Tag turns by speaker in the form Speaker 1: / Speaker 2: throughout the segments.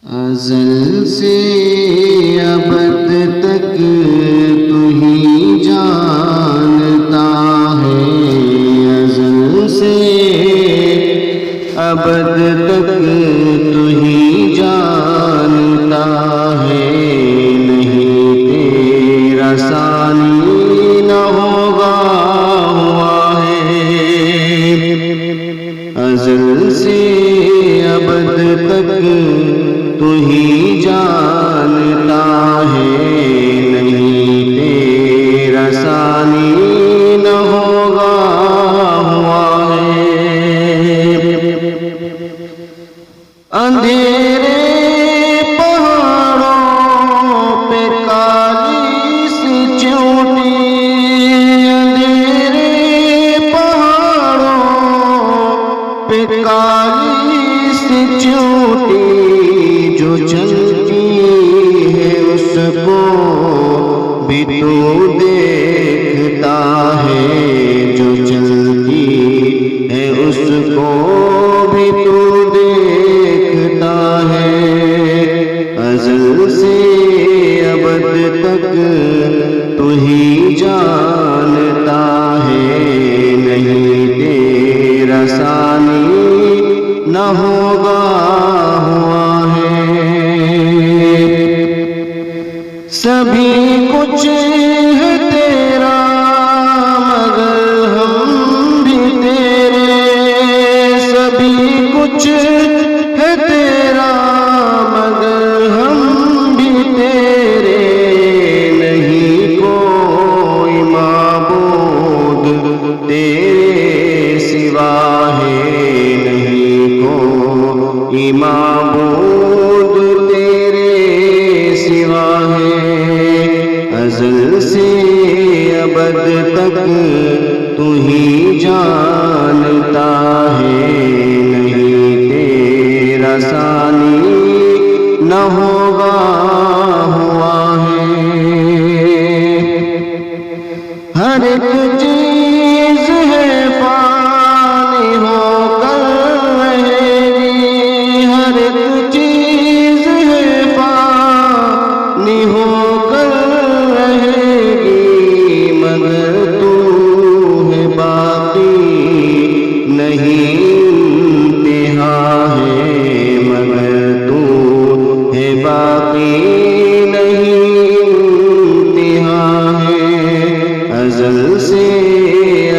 Speaker 1: ازل سے ابد تک تو ہی جانتا ہے، ازل سے ابد تک تو ہی جانتا ہے، نہیں تیرا ثانی نہ ہوگا ہوا ہے، ازل سے ابد تک تو ہی جانتا ہے، نہیں تیرا ثانی نہ ہوگا ہوا ہے، اندھیرے پہاڑوں پہ کالی سی چیوٹی، اندھیرے پہاڑوں پہ کالی سی چیوٹی، جو چلتی ہے اس کو بھی تو دیکھتا ہے، جو چلتی ہے اس کو بھی تو دیکھتا ہے، ازل سے ابد تک تو ہی جانتا ہے، نہیں تیرا ثانی نہ ہوگا ہوا ہے، سبھی کچھ ہے تیرا مگر ہم بھی تیرے، سبھی کچھ ہے تیرا مگر ہم بھی تیرے، نہیں کوئی معبود تیرے سوا ہے، نہیں کوئی معبود تیرے سوا ہے، ازل سے ابد تک تو ہی جانتا ہے، نہیں تیرا ثانی نہ ہوگا ہوا ہے، ہر ایک چیز ہے فانی ہو کر رہے گی، ہر ایک چیز ہے فانی ہو کر رہے گی، مگر تو ہے باقی نہیں انتہا ہے، مگر تو ہے باقی نہیں انتہا ہے، ازل سے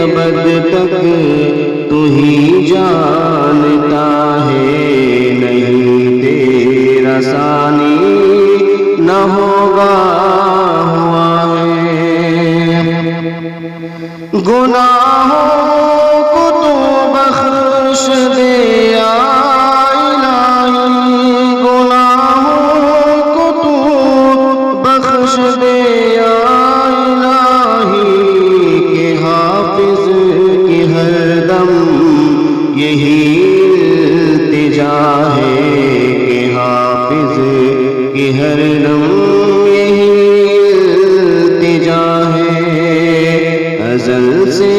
Speaker 1: ابد تک تو ہی جانتا ہے، نہیں تیرا ثانی نہ ہوگا ہوا ہے، گناہوں کو تو بخش دے یا الہی، گناہوں کو تو بخش دے یا الہی، کہ حافظ کی ہر دم یہی التجا ہے، کہ حافظ کی ہر دم یہی التجا ہے، ازل سے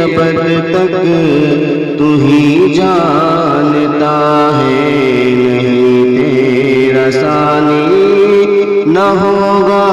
Speaker 1: ابد تک تو ہی جانتا ہے، نہیں تیرا ثانی نہ ہوگا